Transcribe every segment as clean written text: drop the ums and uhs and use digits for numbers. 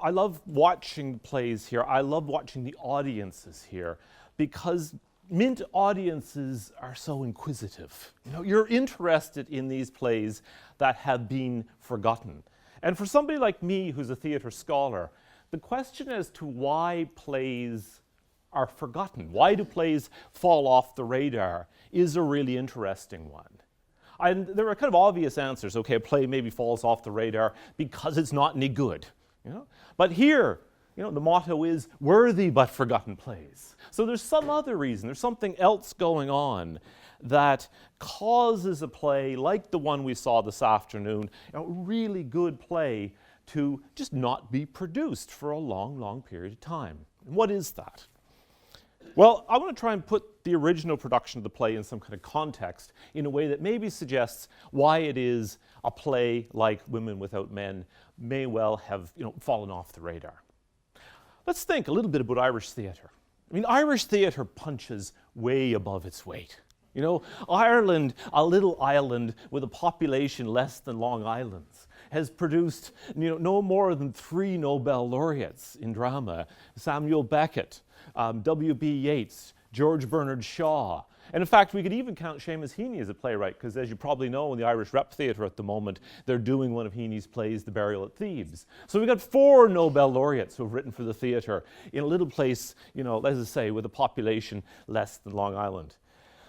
I love watching plays here. I love watching the audiences here because Mint audiences are so inquisitive. You know, you're interested in these plays that have been forgotten. And for somebody like me who's a theatre scholar, the question as to why plays are forgotten, why do plays fall off the radar, is a really interesting one. And there are kind of obvious answers. Okay, a play maybe falls off the radar because it's not any good. You know? But here, you know, the motto is worthy but forgotten plays. So there's some other reason, there's something else going on that causes a play like the one we saw this afternoon, a really good play, to just not be produced for a long, long period of time. And what is that? Well, I want to try and put the original production of the play in some kind of context in a way that maybe suggests why it is a play like Women Without Men may well have, you know, fallen off the radar. Let's think a little bit about Irish theatre. I mean, Irish theatre punches way above its weight. You know, Ireland, a little island with a population less than Long Island's, has produced, you know, no more than 3 Nobel laureates in drama: Samuel Beckett, W.B. Yeats, George Bernard Shaw. And in fact, we could even count Seamus Heaney as a playwright, because as you probably know, in the Irish Rep Theatre at the moment, they're doing one of Heaney's plays, The Burial at Thebes. So we've got 4 Nobel laureates who have written for the theatre in a little place, you know, as I say, with a population less than Long Island.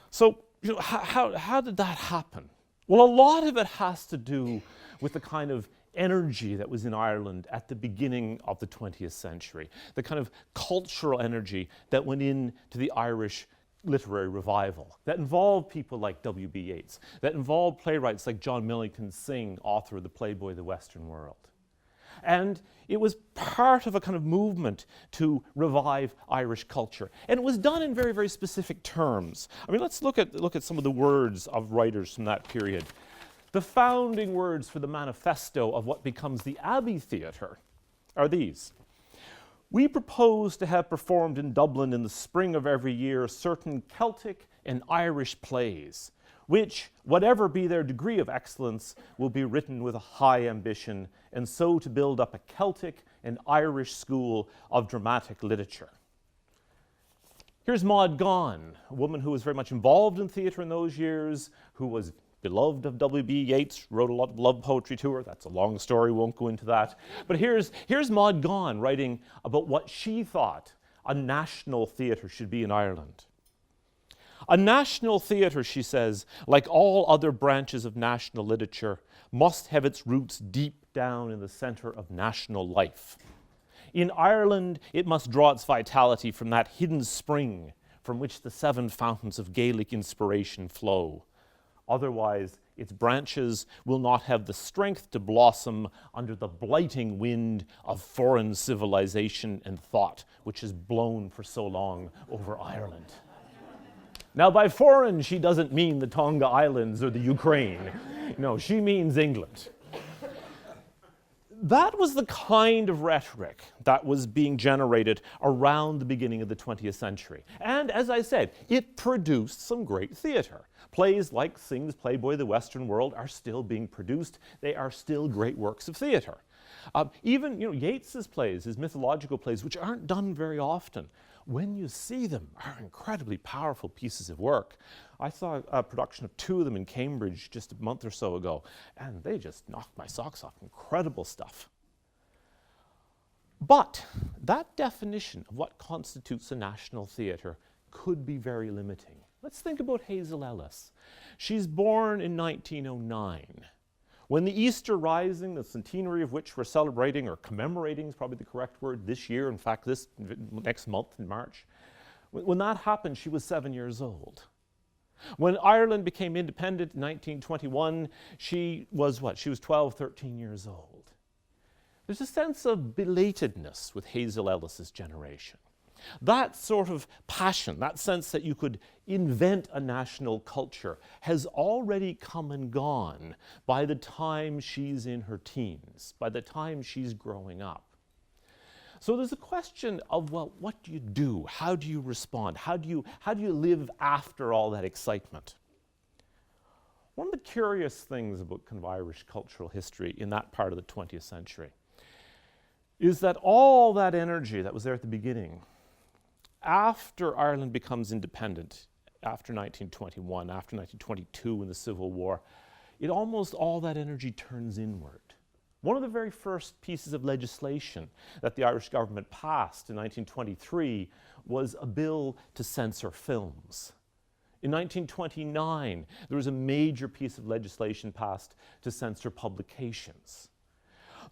So, you know, how did that happen? Well, a lot of it has to do with the kind of energy that was in Ireland at the beginning of the 20th century, the kind of cultural energy that went into the Irish literary revival, that involved people like W.B. Yeats, that involved playwrights like John Millington Synge, author of the Playboy of the Western World. And it was part of a kind of movement to revive Irish culture. And it was done in very, very specific terms. I mean, let's look at some of the words of writers from that period. The founding words for the manifesto of what becomes the Abbey Theatre are these: "We propose to have performed in Dublin in the spring of every year certain Celtic and Irish plays, which, whatever be their degree of excellence, will be written with a high ambition, and so to build up a Celtic and Irish school of dramatic literature." Here's Maud Gonne, a woman who was very much involved in theatre in those years, who was beloved of W.B. Yeats, wrote a lot of love poetry to her. That's a long story, won't go into that. But here's Maud Gonne writing about what she thought a national theatre should be in Ireland. "A national theatre," she says, "like all other branches of national literature, must have its roots deep down in the centre of national life. In Ireland, it must draw its vitality from that hidden spring from which the 7 fountains of Gaelic inspiration flow. Otherwise, its branches will not have the strength to blossom under the blighting wind of foreign civilization and thought, which has blown for so long over Ireland." Now, by foreign, she doesn't mean the Tonga Islands or the Ukraine. No, she means England. That was the kind of rhetoric that was being generated around the beginning of the 20th century. And as I said, it produced some great theatre. Plays like Synge's Playboy of the Western World are still being produced. They are still great works of theatre. Even, you know, Yeats's plays, his mythological plays, which aren't done very often, when you see them, are incredibly powerful pieces of work. I saw a production of 2 of them in Cambridge just a month or so ago, and they just knocked my socks off. Incredible stuff. But that definition of what constitutes a national theatre could be very limiting. Let's think about Hazel Ellis. She's born in 1909. When the Easter Rising, the centenary of which we're celebrating, or commemorating is probably the correct word, this year, in fact, this next month in March, when that happened, she was 7 years old. When Ireland became independent in 1921, she was what? She was 12, 13 years old. There's a sense of belatedness with Hazel Ellis's generation. That sort of passion, that sense that you could invent a national culture, has already come and gone by the time she's in her teens, by the time she's growing up. So there's a question of, well, what do you do? How do you respond? How do you live after all that excitement? One of the curious things about kind of Irish cultural history in that part of the 20th century is that all that energy that was there at the beginning, after Ireland becomes independent, after 1921, after 1922 in the Civil War, almost all that energy turns inward. One of the very first pieces of legislation that the Irish government passed in 1923 was a bill to censor films. In 1929, there was a major piece of legislation passed to censor publications.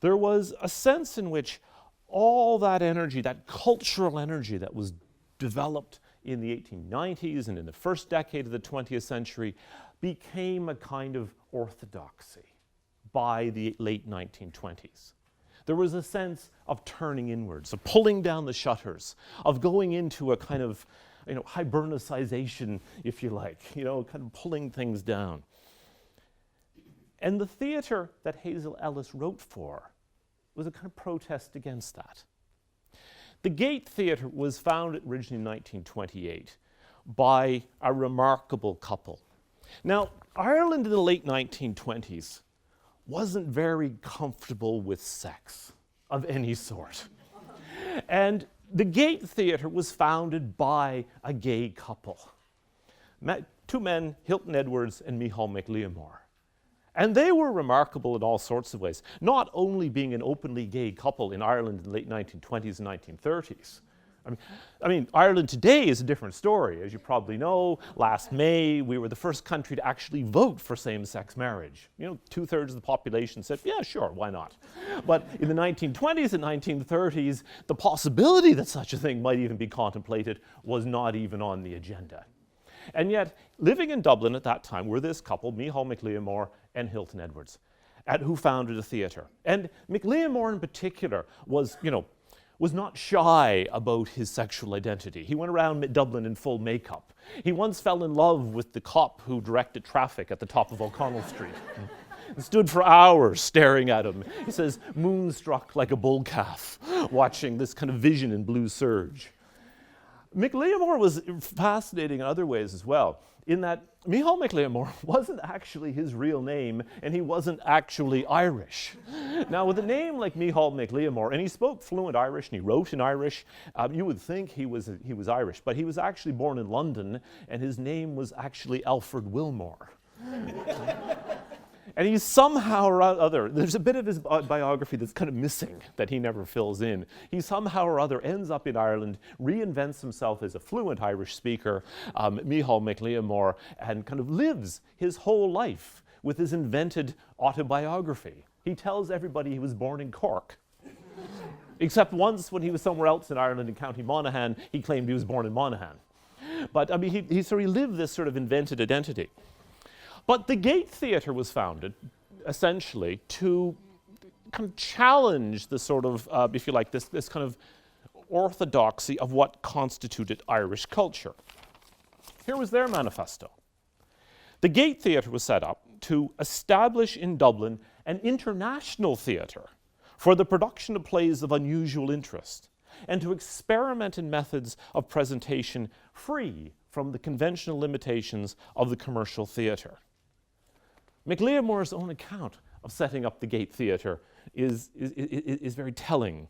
There was a sense in which all that energy, that cultural energy that was developed in the 1890s and in the first decade of the 20th century, became a kind of orthodoxy by the late 1920s. There was a sense of turning inwards, of pulling down the shutters, of going into a kind of hibernicization, if you like, kind of pulling things down. And the theatre that Hazel Ellis wrote for was a kind of protest against that. The Gate Theatre was founded originally in 1928 by a remarkable couple. Now, Ireland in the late 1920s wasn't very comfortable with sex of any sort. And the Gate Theatre was founded by a gay couple. Two men, Hilton Edwards and Micheál Mac Liammóir. And they were remarkable in all sorts of ways, not only being an openly gay couple in Ireland in the late 1920s and 1930s. I mean, Ireland today is a different story. As you probably know, last May, we were the first country to actually vote for same-sex marriage. 2/3 of the population said, yeah, sure, why not? But in the 1920s and 1930s, the possibility that such a thing might even be contemplated was not even on the agenda. And yet, living in Dublin at that time were this couple, Micheál Mac Liammóir and Hilton Edwards, who founded a theatre. And Mac Liammóir in particular was not shy about his sexual identity. He went around Dublin in full makeup. He once fell in love with the cop who directed traffic at the top of O'Connell Street. And stood for hours staring at him. He says, moonstruck like a bull calf, watching this kind of vision in blue serge. Mac Liammóir was fascinating in other ways as well, in that Micheál Mac Liammóir wasn't actually his real name, and he wasn't actually Irish. Now, with a name like Micheál Mac Liammóir, and he spoke fluent Irish and he wrote in Irish, you would think he was Irish, but he was actually born in London, and his name was actually Alfred Wilmore. And he somehow or other, there's a bit of his biography that's kind of missing that he never fills in. He somehow or other ends up in Ireland, reinvents himself as a fluent Irish speaker, Micheál Mac Liammóir, and kind of lives his whole life with his invented autobiography. He tells everybody he was born in Cork. Except once when he was somewhere else in Ireland in County Monaghan, he claimed he was born in Monaghan. But I mean, he lived this sort of invented identity. But the Gate Theatre was founded, essentially, to kind of challenge the sort of, if you like, this kind of orthodoxy of what constituted Irish culture. Here was their manifesto. The Gate Theatre was set up to establish in Dublin an international theatre for the production of plays of unusual interest, and to experiment in methods of presentation free from the conventional limitations of the commercial theatre. Mac Liammóir's own account of setting up the Gate Theatre is very telling.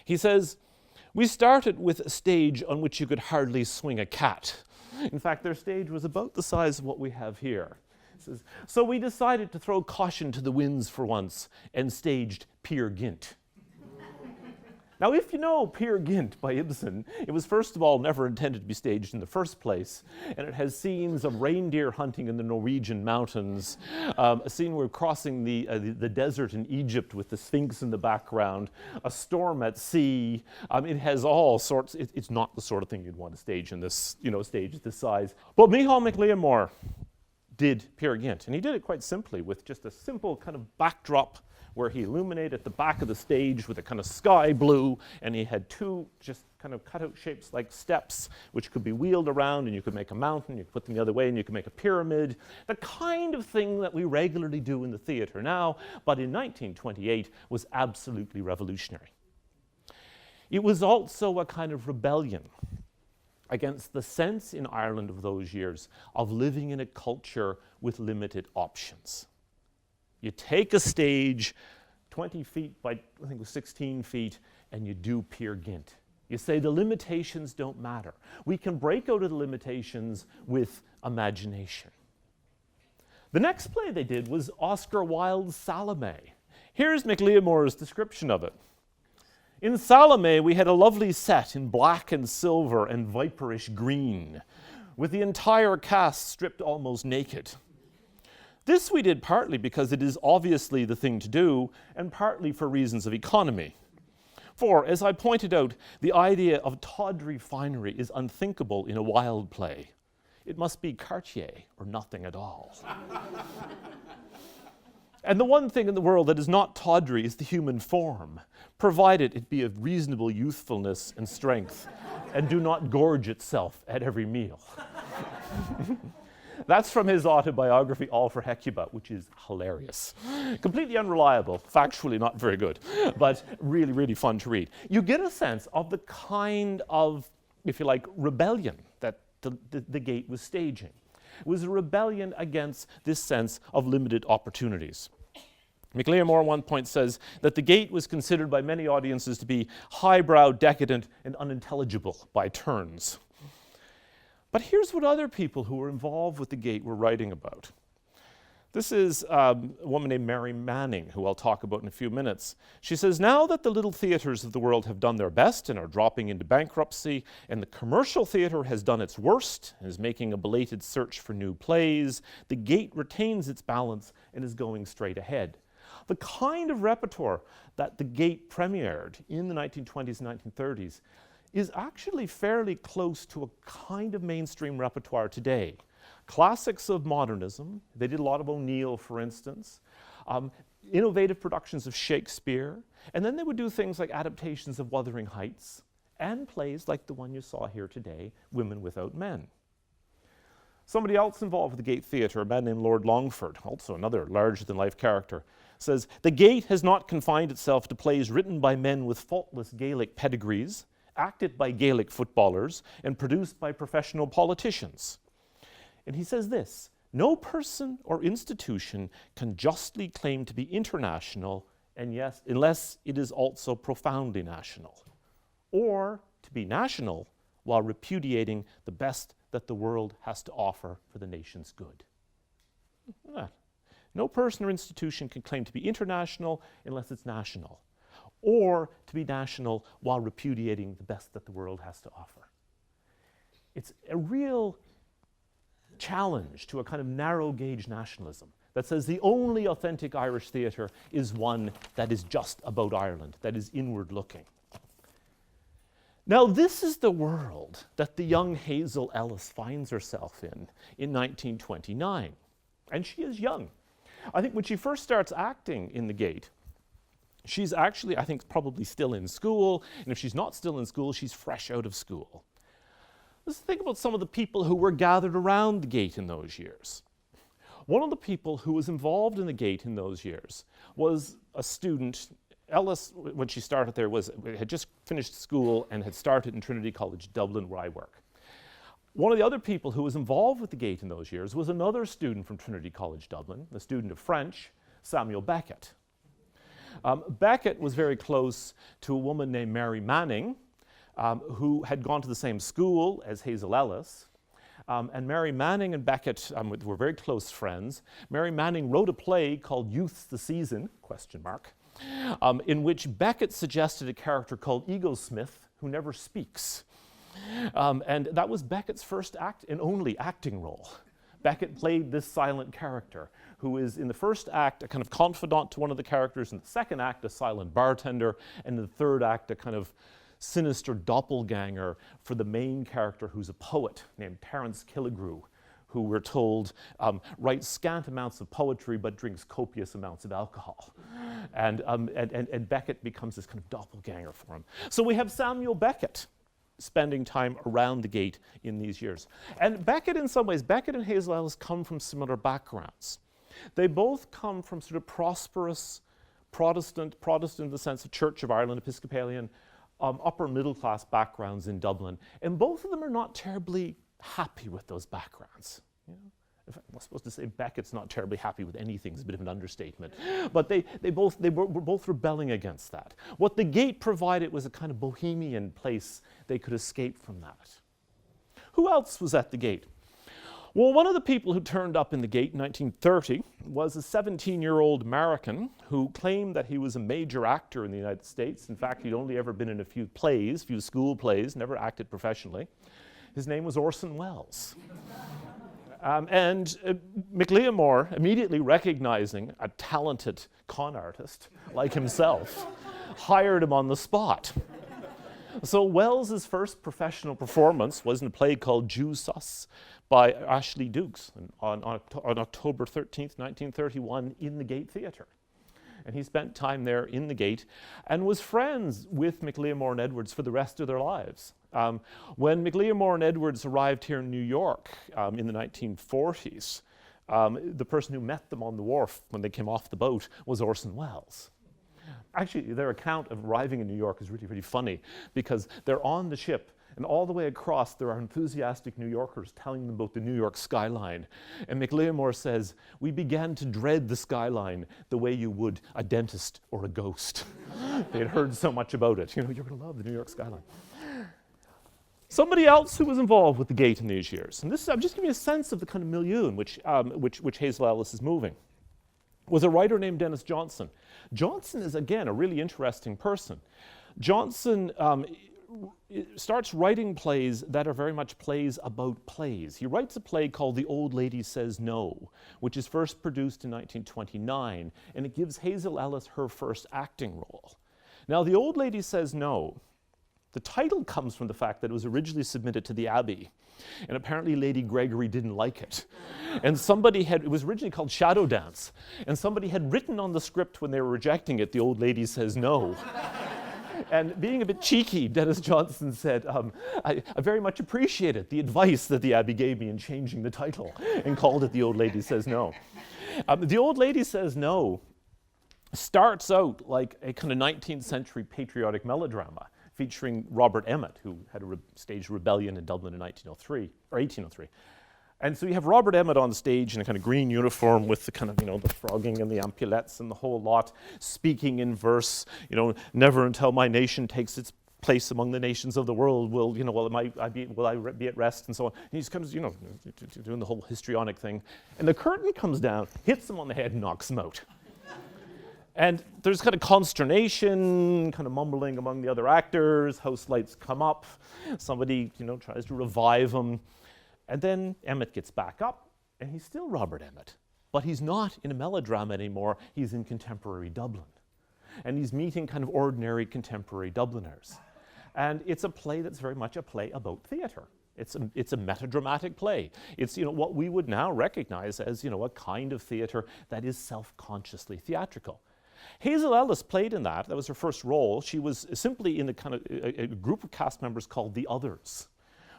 He says, we started with a stage on which you could hardly swing a cat. In fact, their stage was about the size of what we have here. He says, so we decided to throw caution to the winds for once and staged Peer Gynt. Now, if you know Peer Gynt by Ibsen, it was first of all never intended to be staged in the first place, and it has scenes of reindeer hunting in the Norwegian mountains, a scene where crossing the desert in Egypt with the Sphinx in the background, a storm at sea. It has all sorts. It's not the sort of thing you'd want to stage in this, stage this size. But Micheál Mac Liammóir did Peer Gynt, and he did it quite simply with just a simple kind of backdrop where he illuminated the back of the stage with a kind of sky blue, and he had two just kind of cutout shapes like steps, which could be wheeled around, and you could make a mountain, you could put them the other way, and you could make a pyramid. The kind of thing that we regularly do in the theatre now, but in 1928 was absolutely revolutionary. It was also a kind of rebellion against the sense in Ireland of those years of living in a culture with limited options. You take a stage 20 feet by, I think it was 16 feet, and you do Peer Gynt. You say the limitations don't matter. We can break out of the limitations with imagination. The next play they did was Oscar Wilde's Salome. Here's MacLeomore's description of it. In Salome, we had a lovely set in black and silver and viperish green, with the entire cast stripped almost naked. This we did partly because it is obviously the thing to do, and partly for reasons of economy. For, as I pointed out, the idea of tawdry finery is unthinkable in a Wilde play. It must be Cartier or nothing at all. And the one thing in the world that is not tawdry is the human form, provided it be of reasonable youthfulness and strength, and do not gorge itself at every meal. That's from his autobiography, All for Hecuba, which is hilarious. Completely unreliable, factually not very good, but really, really fun to read. You get a sense of the kind of, if you like, rebellion that the Gate was staging. It was a rebellion against this sense of limited opportunities. MacLeomore at one point says that the Gate was considered by many audiences to be highbrow, decadent, and unintelligible by turns. But here's what other people who were involved with the Gate were writing about. This is a woman named Mary Manning, who I'll talk about in a few minutes. She says, now that the little theatres of the world have done their best and are dropping into bankruptcy, and the commercial theatre has done its worst and is making a belated search for new plays, the Gate retains its balance and is going straight ahead. The kind of repertoire that the Gate premiered in the 1920s and 1930s is actually fairly close to a kind of mainstream repertoire today. Classics of modernism, they did a lot of O'Neill, for instance, innovative productions of Shakespeare, and then they would do things like adaptations of Wuthering Heights, and plays like the one you saw here today, Women Without Men. Somebody else involved with the Gate Theatre, a man named Lord Longford, also another larger-than-life character, says, the Gate has not confined itself to plays written by men with faultless Gaelic pedigrees, acted by Gaelic footballers, and produced by professional politicians. And he says this, no person or institution can justly claim to be international, and yes, unless it is also profoundly national, or to be national while repudiating the best that the world has to offer for the nation's good. No person or institution can claim to be international unless it's national, or to be national while repudiating the best that the world has to offer. It's a real challenge to a kind of narrow gauge nationalism that says the only authentic Irish theatre is one that is just about Ireland, that is inward looking. Now, this is the world that the young Hazel Ellis finds herself in 1929. And she is young. I think when she first starts acting in the Gate, she's actually, I think, probably still in school. And if she's not still in school, she's fresh out of school. Let's think about some of the people who were gathered around the Gate in those years. One of the people who was involved in the Gate in those years was a student. Ellis, when she started there, had just finished school and had started in Trinity College Dublin, where I work. One of the other people who was involved with the Gate in those years was another student from Trinity College Dublin, a student of French, Samuel Beckett. Beckett was very close to a woman named Mary Manning, who had gone to the same school as Hazel Ellis. And Mary Manning and Beckett were very close friends. Mary Manning wrote a play called Youth's the Season, ? In which Beckett suggested a character called Ego Smith, who never speaks. And that was Beckett's first and only acting role. Beckett played this silent character, who is in the first act a kind of confidant to one of the characters, in the second act a silent bartender, and in the third act a kind of sinister doppelganger for the main character, who's a poet named Terence Killigrew, who we're told writes scant amounts of poetry but drinks copious amounts of alcohol. And Beckett becomes this kind of doppelganger for him. So we have Samuel Beckett spending time around the Gate in these years. And Beckett, in some ways, Beckett and Hazel Ellis come from similar backgrounds. They both come from sort of prosperous Protestant in the sense of Church of Ireland, Episcopalian, upper middle class backgrounds in Dublin. And both of them are not terribly happy with those backgrounds. You know? In fact, I'm supposed to say Beckett's not terribly happy with anything. It's a bit of an understatement. But they were both rebelling against that. What the gate provided was a kind of bohemian place they could escape from that. Who else was at the gate? Well, one of the people who turned up in the gate in 1930 was a 17-year-old American who claimed that he was a major actor in the United States. In fact, he'd only ever been in a few plays, few school plays, never acted professionally. His name was Orson Welles. And McLeomore, immediately recognizing a talented con artist like himself, hired him on the spot. So Welles's first professional performance was in a play called Jew Sus by Ashley Dukes on October 13th, 1931 in the Gate Theatre. And he spent time there in the Gate and was friends with McLeomore and Edwards for the rest of their lives. When McLeomore and Edwards arrived here in New York in the 1940s, the person who met them on the wharf when they came off the boat was Orson Welles. Actually, their account of arriving in New York is really, really funny because they're on the ship and all the way across there are enthusiastic New Yorkers telling them about the New York skyline. And McLeomore says, "We began to dread the skyline the way you would a dentist or a ghost." They had heard so much about it. You know, you're going to love the New York skyline. Somebody else who was involved with the Gate in these years, and this I'm just giving you a sense of the kind of milieu in which Hazel Ellis is moving, was a writer named Dennis Johnson. Johnson is, again, a really interesting person. Johnson starts writing plays that are very much plays about plays. He writes a play called The Old Lady Says No, which is first produced in 1929, and it gives Hazel Ellis her first acting role. Now, The Old Lady Says No, the title comes from the fact that it was originally submitted to the Abbey, and apparently Lady Gregory didn't like it. And it was originally called Shadow Dance, and somebody had written on the script when they were rejecting it, The Old Lady Says No. And being a bit cheeky, Dennis Johnson said, I very much appreciated the advice that the Abbey gave me in changing the title, and called it The Old Lady Says No. The Old Lady Says No starts out like a kind of 19th century patriotic melodrama featuring Robert Emmet, who had staged rebellion in Dublin in 1803. And so you have Robert Emmet on stage in a kind of green uniform with the kind of, the frogging and the ampulettes and the whole lot, speaking in verse, never until my nation takes its place among the nations of the world will I be at rest, and so on. And he's kind of, doing the whole histrionic thing. And the curtain comes down, hits him on the head, and knocks him out. And there's kind of consternation, kind of mumbling among the other actors, house lights come up, somebody, tries to revive him. And then Emmet gets back up, and he's still Robert Emmet. But he's not in a melodrama anymore, he's in contemporary Dublin. And he's meeting kind of ordinary contemporary Dubliners. And it's a play that's very much a play about theatre. It's a metadramatic play. It's what we would now recognize as a kind of theatre that is self-consciously theatrical. Hazel Ellis played in that. That was her first role. She was simply in a group of cast members called The Others,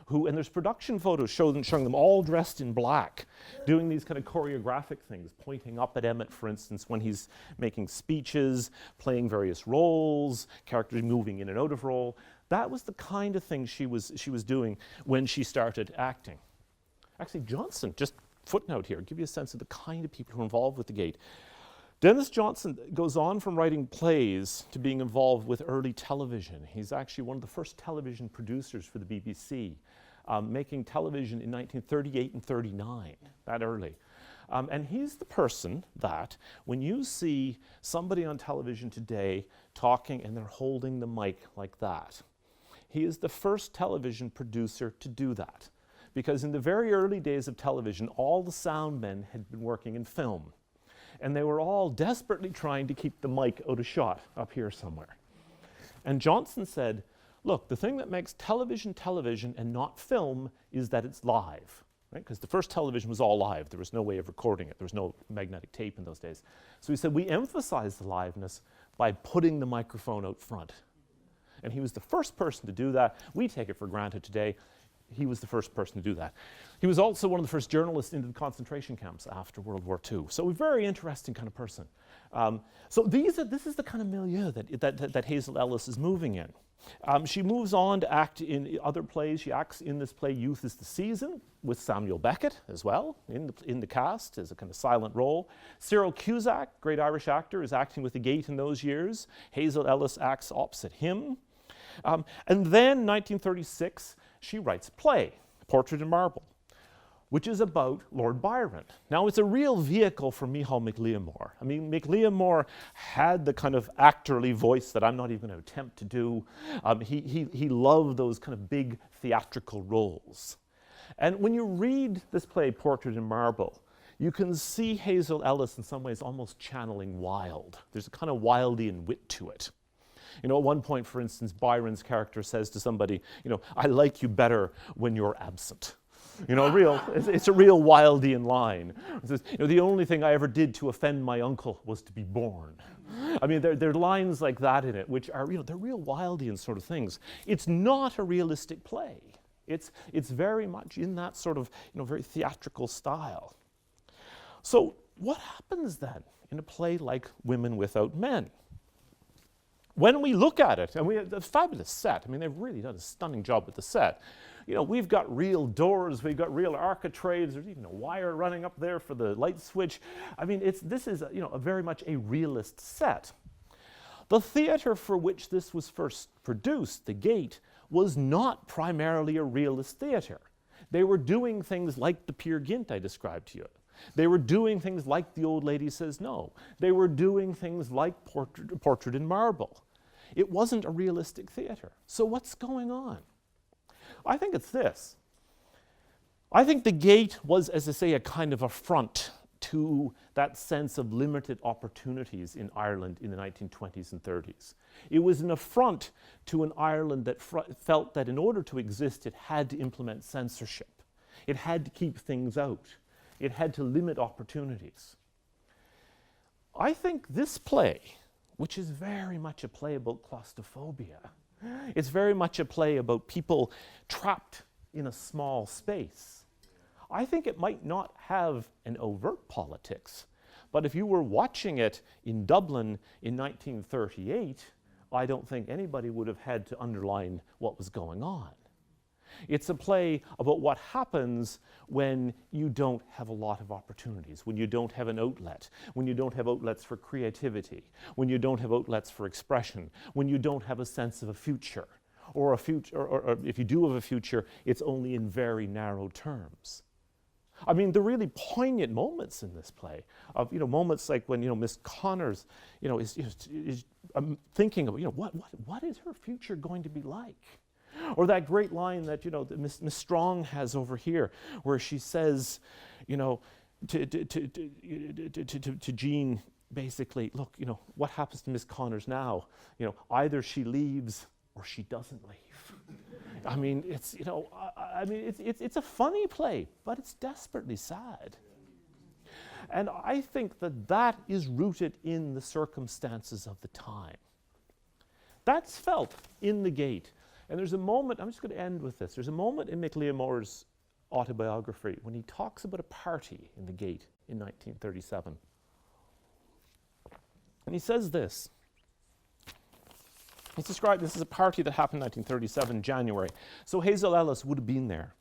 and there's production photos showing them all dressed in black, doing these kind of choreographic things, pointing up at Emmet, for instance, when he's making speeches, playing various roles, characters moving in and out of role. That was the kind of thing she was doing when she started acting. Actually, Johnson, just footnote here, give you a sense of the kind of people who are involved with the Gate. Dennis Johnson goes on from writing plays to being involved with early television. He's actually one of the first television producers for the BBC, making television in 1938 and 39, that early. And he's the person that, when you see somebody on television today talking and they're holding the mic like that, he is the first television producer to do that. Because in the very early days of television, all the sound men had been working in film. And they were all desperately trying to keep the mic out of shot up here somewhere. And Johnson said, look, the thing that makes television and not film is that it's live, right? Because the first television was all live. There was no way of recording it. There was no magnetic tape in those days. So he said, we emphasize the liveness by putting the microphone out front. And he was the first person to do that. We take it for granted today. he was the first person to do that. He was also one of the first journalists into the concentration camps after World War II. So a very interesting kind of person. So this is the kind of milieu that Hazel Ellis is moving in. She moves on to act in other plays. She acts in this play Youth is the Season with Samuel Beckett as well in the cast as a kind of silent role. Cyril Cusack, great Irish actor, is acting with the Gate in those years. Hazel Ellis acts opposite him. And then 1936, she writes a play, Portrait in Marble, which is about Lord Byron. Now, it's a real vehicle for Micheál Mac Liammóir. I mean, Mac Liammóir had the kind of actorly voice that I'm not even going to attempt to do. He loved those kind of big theatrical roles. And when you read this play, Portrait in Marble, you can see Hazel Ellis in some ways almost channeling Wilde. There's a kind of Wildean wit to it. You know, at one point, for instance, Byron's character says to somebody, you know, I like you better when you're absent. You know, it's a real Wildean line. It says, you know, the only thing I ever did to offend my uncle was to be born. I mean, there are lines like that in it, which are, you know, they're real Wildean sort of things. It's not a realistic play. It's very much in that sort of, you know, very theatrical style. So what happens then in a play like Women Without Men? When we look at it, and we have a fabulous set. I mean, they've really done a stunning job with the set. You know, we've got real doors, we've got real architraves, there's even a wire running up there for the light switch. I mean, this is, you know, a very much a realist set. The theatre for which this was first produced, the Gate, was not primarily a realist theatre. They were doing things like the Peer Gynt I described to you. They were doing things like The Old Lady Says No. They were doing things like Portrait in Marble. It wasn't a realistic theatre. So what's going on? I think it's this. I think the Gate was, as I say, a kind of affront to that sense of limited opportunities in Ireland in the 1920s and 30s. It was an affront to an Ireland that felt that in order to exist, it had to implement censorship. It had to keep things out. It had to limit opportunities. I think this play, which is very much a play about claustrophobia, it's very much a play about people trapped in a small space. I think it might not have an overt politics, but if you were watching it in Dublin in 1938, I don't think anybody would have had to underline what was going on. It's a play about what happens when you don't have a lot of opportunities, when you don't have an outlet, when you don't have outlets for creativity, when you don't have outlets for expression, when you don't have a sense of a future, or if you do have a future, it's only in very narrow terms. I mean, the really poignant moments in this play, of, you know, moments like when, you know, Miss Connors, you know, is thinking of, you know, what is her future going to be like? Or that great line that, you know, that Miss Strong has over here, where she says, you know, to Jean, basically, look, you know, what happens to Miss Connors now? You know, either she leaves or she doesn't leave. I mean, it's, you know, it's a funny play, but it's desperately sad. And I think that is rooted in the circumstances of the time. That's felt in the Gate. And there's a moment, I'm just going to end with this. There's a moment in Mac Liammóir's autobiography when he talks about a party in the Gate in 1937. And he says this. He's described this as a party that happened in 1937, January. So Hazel Ellis would have been there.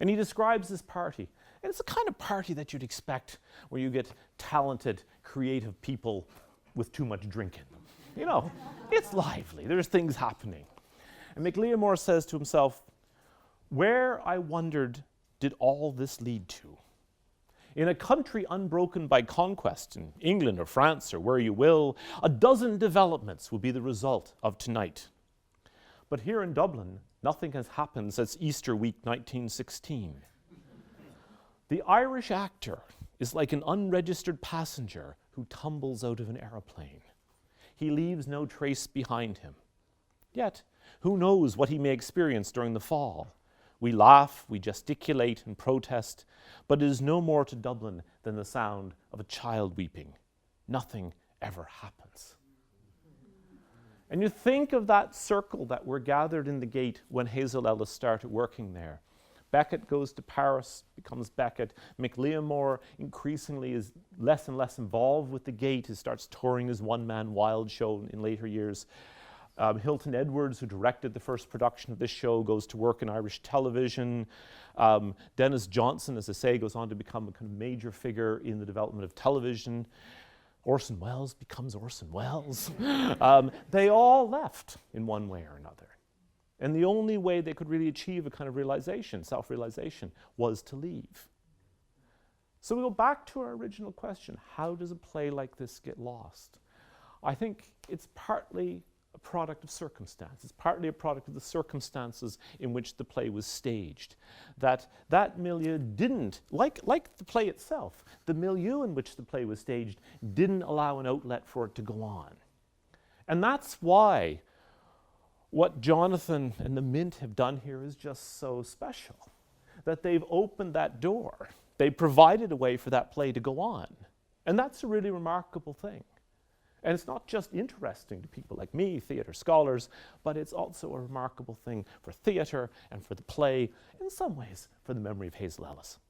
And he describes this party. And it's the kind of party that you'd expect where you get talented, creative people with too much drink in them. You know, it's lively. There's things happening. And Mac Liammóir says to himself, where, I wondered, did all this lead to? In a country unbroken by conquest, in England or France or where you will, a dozen developments will be the result of tonight. But here in Dublin, nothing has happened since Easter week 1916. The Irish actor is like an unregistered passenger who tumbles out of an aeroplane. He leaves no trace behind him. Yet, who knows what he may experience during the fall? We laugh, we gesticulate and protest, but it is no more to Dublin than the sound of a child weeping. Nothing ever happens. And you think of that circle that were gathered in the gate when Hazel Ellis started working there. Beckett goes to Paris, becomes Beckett. McLeomore increasingly is less and less involved with the gate. He starts touring his one-man wild show in later years. Hilton Edwards, who directed the first production of this show, goes to work in Irish television. Dennis Johnson, as I say, goes on to become a kind of major figure in the development of television. Orson Welles becomes Orson Welles. They all left in one way or another. And the only way they could really achieve a kind of realization, self-realization, was to leave. So we go back to our original question: how does a play like this get lost? I think it's partly a product of circumstance. It's partly a product of the circumstances in which the play was staged. That milieu didn't, like the play itself, the milieu in which the play was staged didn't allow an outlet for it to go on. And that's why what Jonathan and the Mint have done here is just so special, that they've opened that door. They provided a way for that play to go on. And that's a really remarkable thing. And it's not just interesting to people like me, theatre scholars, but it's also a remarkable thing for theatre and for the play, in some ways, for the memory of Hazel Ellis.